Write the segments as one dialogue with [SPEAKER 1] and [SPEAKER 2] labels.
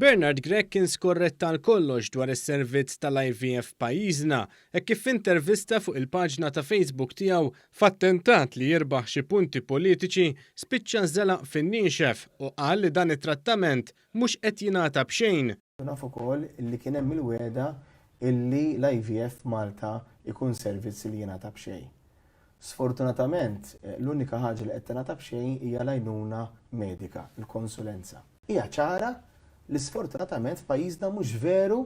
[SPEAKER 1] Bernard Gregg kien skorretta għal kollox dwar is-servizz tal-IVF pajjiżna hekk kif f'intervista fuq il-paġna ta' Facebook tiegħu f'attentat li jirbaħ xi punti politiċi spiċċa żelaq fin-niexef u qal li dan it-trattament mhux qed jingħata b'xejn.
[SPEAKER 2] Naf ukoll li kien hemm il-weda illi l-IVF Malta ikun servizz li jingħata b'xejn. Sfortunatament, l-unika ħaġa li qed tingħata b'xejn hija l-għajnuna medika, il-konsulenza. Hija ċara li sfortunatament f'pajjiżna mhux veru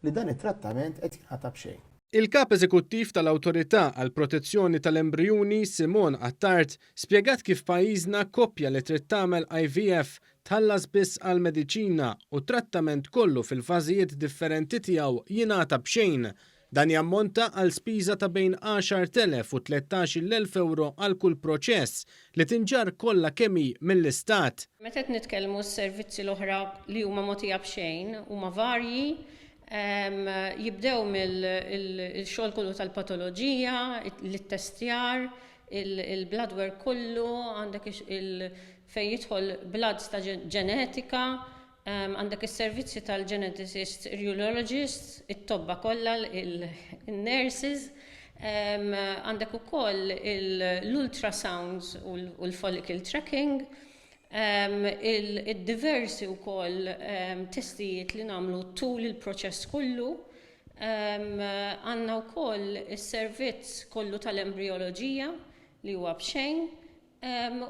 [SPEAKER 2] li dan it-trattament qed jingħata b'xejn.
[SPEAKER 1] Il-kap eżekuttiv tal-Awtorità għall Protezzjoni tal-Embrjuni Simon Attard spjegat kif pajjiżna koppja li trid tagħmel IVF tħallas biss għal mediċina u trattament kollu fil-fażijiet differenti tiegħu jingħata b'xejn. Dan jammonta għal spiża ta' bejn 10,000 u 13,000 euro għal kull proċess li tinġar kollha kemm hi mill-istat.
[SPEAKER 3] Meta qed nitkellmu s-servizzi l-oħra li huma mogħtija b'xejn huma varji, jibdew mill-xogħol kollu tal-patoloġija, l-testjar, il-blood work kollu, għandek fejn jidħol bloods ta' ġenetika, għandek is-servizzi tal-geneticist, urologist, it-tobba kollha, il-nurses, għandek ukoll l-ultrasounds u l-follicle tracking, il-diversi wkoll testijiet li nagħmlu tul il-proċess kollu, għandna wkoll is-servizz kollu tal-embrioloġija li huwa b'xejn,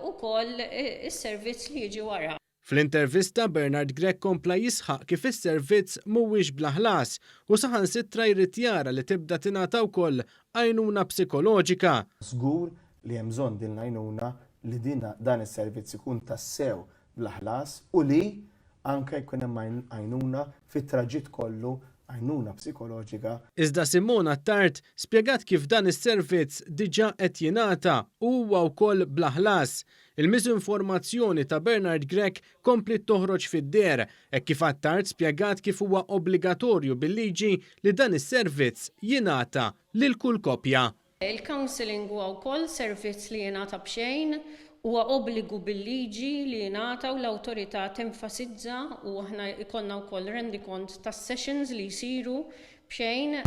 [SPEAKER 3] ukoll is-servizz li jiġi wara.
[SPEAKER 1] Fl-intervista Bernard Gregg kompla jisħaq kif is-servizz mhuwiex bla ħlas u saħansittra jrid jara li tibda tingħata wkoll għajnuna psikoloġika.
[SPEAKER 2] Żgur li hemm bżonn din l-għajnuna li dan is-servizz ikun tassew bla ħlas u li anke jkun hemm għajnuna fit-traġitt kollu għajnuna psikoloġika.
[SPEAKER 1] Iżda Simon Attard spjegat kif dan is-servizz diġà qed jingħata huwa wkoll bla ħlas. Il-miżinformazzjoni ta' Bernard Gregg kompli toħroġ fid-der hekk kif Attard spjegat kif huwa obbligatorju bil-liġi li dan is-servizz jingħata lil kull koppja.
[SPEAKER 3] Il-counseling huwa wkoll servizz li jingħata b'xejn, huwa obbligu bil-liġi li jingħata u l-awtorità tenfasizza u aħna jkollna wkoll rendikont tas-sessions li jsiru b'xejn.